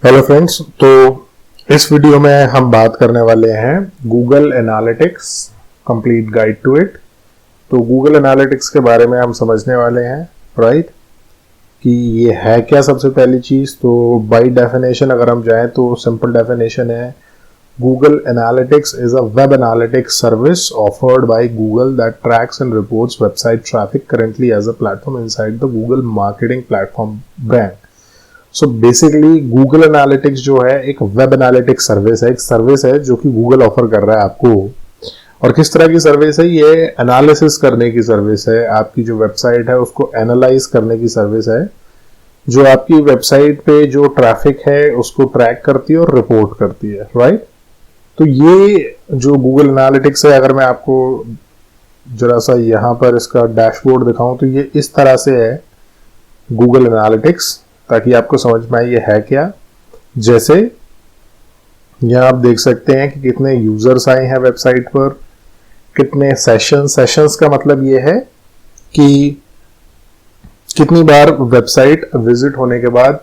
Hello friends, तो इस video में हम बात करने वाले हैं Google analytics complete guide to it. तो गूगल एनालिटिक्स के बारे में हम समझने वाले हैं, राइट, कि ये है क्या। सबसे पहली चीज़ तो बाय डेफिनेशन अगर हम जाएं तो सिंपल डेफिनेशन है, Google analytics is a web analytics service offered by Google that tracks and reports website traffic currently as a platform inside the Google marketing platform brand. So basically Google analytics जो है एक web analytics service है, एक service है जो कि Google offer कर रहा है आपको। और किस तरह की सर्विस है ये? एनालिसिस करने की सर्विस है, आपकी जो वेबसाइट है उसको एनालाइज करने की सर्विस है, जो आपकी वेबसाइट पे जो ट्रैफिक है उसको ट्रैक करती है और रिपोर्ट करती है, राइट। तो ये जो गूगल एनालिटिक्स है, अगर मैं आपको जरा सा यहाँ पर इसका डैशबोर्ड दिखाऊं तो ये इस तरह से है गूगल एनालिटिक्स, ताकि आपको समझ में आए ये है क्या। जैसे यहाँ आप देख सकते हैं कि कितने यूजर्स आए हैं वेबसाइट पर, कितने सेशंस का मतलब ये है कि कितनी बार वेबसाइट विजिट होने के बाद,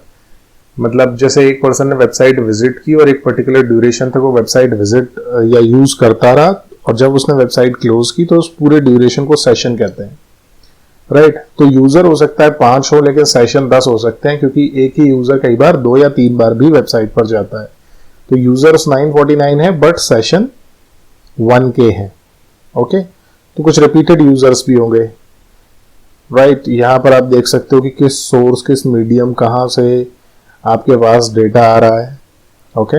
मतलब जैसे एक पर्सन ने वेबसाइट विजिट की और एक पर्टिकुलर ड्यूरेशन तक वो वेबसाइट विजिट या यूज करता रहा, और जब उसने वेबसाइट क्लोज की तो उस पूरे ड्यूरेशन को सेशन कहते हैं, राइट। तो यूजर हो सकता है 5 हो, लेकिन सेशन 10 हो सकते हैं, क्योंकि एक ही यूजर कई बार 2 या 3 बार भी वेबसाइट पर जाता है। तो यूजर्स 949 है बट सेशन 1K है, ओके। तो कुछ रिपीटेड यूजर्स भी होंगे, राइट। यहां पर आप देख सकते हो कि किस सोर्स, किस मीडियम, कहां से आपके पास डेटा आ रहा है, ओके।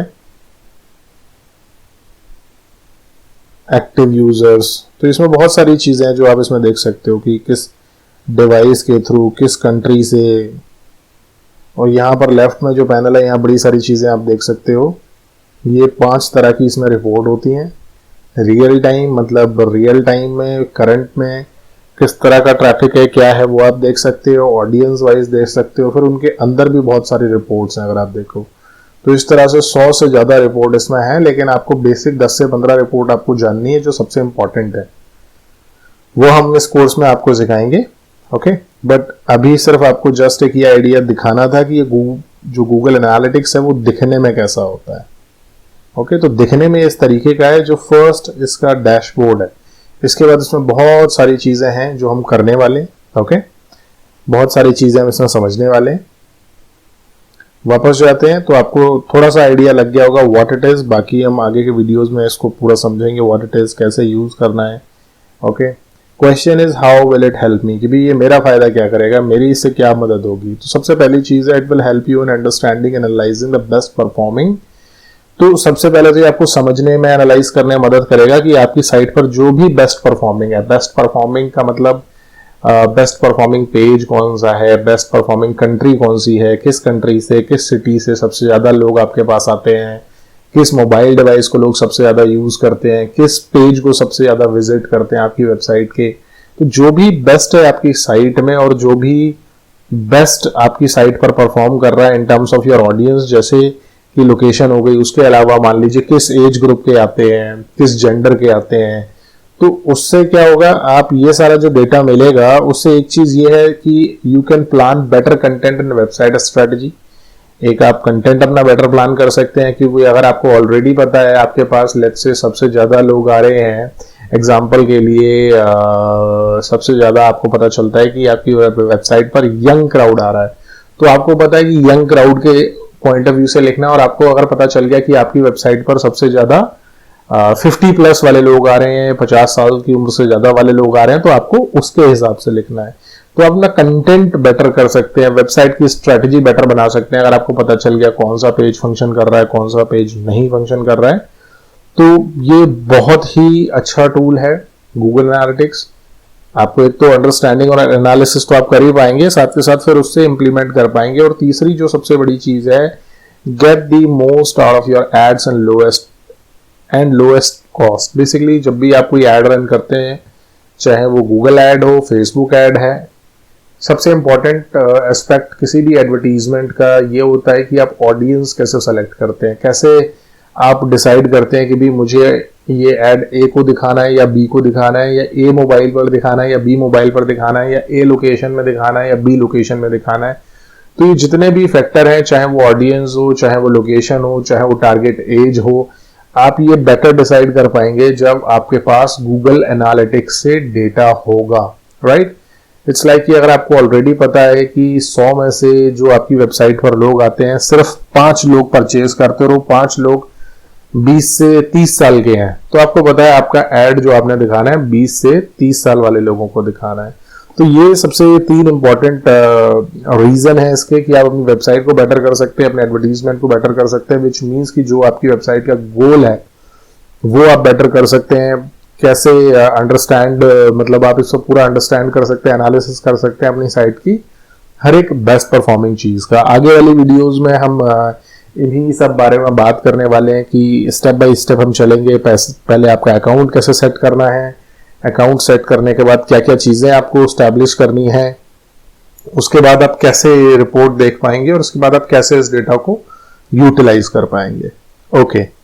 एक्टिव यूजर्स, तो इसमें बहुत सारी चीजें हैं जो आप इसमें देख सकते हो कि किस डिवाइस के थ्रू, किस कंट्री से। और यहाँ पर लेफ्ट में जो पैनल है यहाँ बड़ी सारी चीज़ें आप देख सकते हो। ये 5 तरह की इसमें रिपोर्ट होती हैं। रियल टाइम, मतलब रियल टाइम में, करंट में किस तरह का ट्रैफिक है, क्या है, वो आप देख सकते हो। ऑडियंस वाइज देख सकते हो। फिर उनके अंदर भी बहुत सारी रिपोर्ट्स हैं अगर आप देखो तो। इस तरह से 100 से ज़्यादा रिपोर्ट इसमें है, लेकिन आपको बेसिक 10 से 15 रिपोर्ट आपको जाननी है जो सबसे इंपॉर्टेंट है, वो हम इस कोर्स में आपको सिखाएंगे, ओके। बट अभी सिर्फ आपको जस्ट एक ये आइडिया दिखाना था कि ये जो गूगल एनालिटिक्स है वो दिखने में कैसा होता है, ओके। तो दिखने में इस तरीके का है। जो फर्स्ट इसका डैशबोर्ड है, इसके बाद इसमें बहुत सारी चीजें हैं जो हम करने वाले, ओके। बहुत सारी चीजें हम इसमें समझने वाले। वापस जाते हैं तो आपको थोड़ा सा आइडिया लग गया होगा व्हाट इट इज। बाकी हम आगे के वीडियोस में इसको पूरा समझेंगे व्हाट इट इज, कैसे यूज करना है, okay. Question is how will it help me, कि भाई ये मेरा फायदा क्या करेगा, मेरी इससे क्या मदद होगी। तो सबसे पहली चीज है, it will help you in understanding and analysing the best performing. तो सबसे पहले तो ये आपको समझने में, एनालाइज करने में मदद करेगा कि आपकी साइट पर जो भी बेस्ट परफॉर्मिंग है। बेस्ट परफॉर्मिंग का मतलब बेस्ट परफॉर्मिंग पेज कौन सा है, बेस्ट परफॉर्मिंग कंट्री कौन सी है, किस कंट्री से, किस सिटी से सबसे ज्यादा लोग आपके पास आते हैं, किस मोबाइल डिवाइस को लोग सबसे ज्यादा यूज करते हैं, किस पेज को सबसे ज्यादा विजिट करते हैं आपकी वेबसाइट के। तो जो भी बेस्ट है आपकी साइट में, और जो भी बेस्ट आपकी साइट पर परफॉर्म कर रहा है in terms of your audience, जैसे कि लोकेशन हो गई, उसके अलावा मान लीजिए किस एज ग्रुप के आते हैं, किस जेंडर के आते हैं, तो उससे क्या होगा, आप ये सारा जो डेटा मिलेगा उससे एक चीज ये है कि you can plan better content in website strategy. एक आप कंटेंट अपना बेटर प्लान कर सकते हैं, क्योंकि अगर आपको ऑलरेडी पता है आपके पास लेट्स से सबसे ज्यादा लोग आ रहे हैं, एग्जाम्पल के लिए सबसे ज्यादा आपको पता चलता है कि आपकी वेबसाइट पर यंग क्राउड आ रहा है, तो आपको पता है कि यंग क्राउड के पॉइंट ऑफ व्यू से लिखना। और आपको अगर पता चल गया कि आपकी वेबसाइट पर सबसे ज्यादा 50+ वाले लोग आ रहे हैं, 50 साल की उम्र से ज्यादा वाले लोग आ रहे हैं, तो आपको उसके हिसाब से लिखना है। तो आप अपना कंटेंट बेटर कर सकते हैं, वेबसाइट की स्ट्रेटजी बेटर बना सकते हैं अगर आपको पता चल गया कौन सा पेज फंक्शन कर रहा है, कौन सा पेज नहीं फंक्शन कर रहा है। तो ये बहुत ही अच्छा टूल है गूगल एनालिटिक्स। आपको एक तो अंडरस्टैंडिंग और एनालिसिस तो आप कर ही पाएंगे, साथ के साथ फिर उससे इंप्लीमेंट कर पाएंगे। और तीसरी जो सबसे बड़ी चीज है, get the most out of your ads and lowest cost. Basically जब भी आप कोई एड रन करते हैं, चाहे वो गूगल एड हो, फेसबुक एड है, सबसे इंपॉर्टेंट एस्पेक्ट किसी भी एडवर्टीजमेंट का ये होता है कि आप ऑडियंस कैसे सेलेक्ट करते हैं, कैसे आप डिसाइड करते हैं कि भी मुझे ये ऐड ए को दिखाना है या बी को दिखाना है, या ए मोबाइल पर दिखाना है या बी मोबाइल पर दिखाना है, या ए लोकेशन में दिखाना है या बी लोकेशन में दिखाना है। तो ये जितने भी फैक्टर हैं, चाहे वो ऑडियंस हो, चाहे वो लोकेशन हो, चाहे वो टारगेट एज हो, आप ये बेटर डिसाइड कर पाएंगे जब आपके पास गूगल एनालिटिक्स से डेटा होगा, राइट। इट्स लाइक कि अगर आपको ऑलरेडी पता है कि 100 में से जो आपकी वेबसाइट पर लोग आते हैं सिर्फ 5 लोग परचेज करते और वो 5 लोग 20 से 30 साल के हैं, तो आपको पता है आपका एड जो आपने दिखाना है 20 से 30 साल वाले लोगों को दिखाना है। तो ये सबसे 3 इंपॉर्टेंट रीजन है इसके कि आप अपनी वेबसाइट को बेटर कर सकते हैं, अपने एडवर्टीजमेंट को बेटर कर सकते हैं, विच मीन्स कि जो आपकी वेबसाइट का गोल है वो आप बेटर कर सकते हैं। कैसे अंडरस्टैंड मतलब आप इसको पूरा अंडरस्टैंड कर सकते हैं, एनालिसिस कर सकते हैं अपनी साइट की हर एक बेस्ट परफॉर्मिंग चीज का। आगे वाली वीडियोस में हम इन्हीं सब बारे में बात करने वाले हैं कि स्टेप बाय स्टेप हम चलेंगे। पहले आपका अकाउंट कैसे सेट करना है, अकाउंट सेट करने के बाद क्या क्या चीजें आपको स्टैब्लिश करनी है, उसके बाद आप कैसे रिपोर्ट देख पाएंगे और उसके बाद आप कैसे इस डेटा को यूटिलाइज कर पाएंगे। ओके।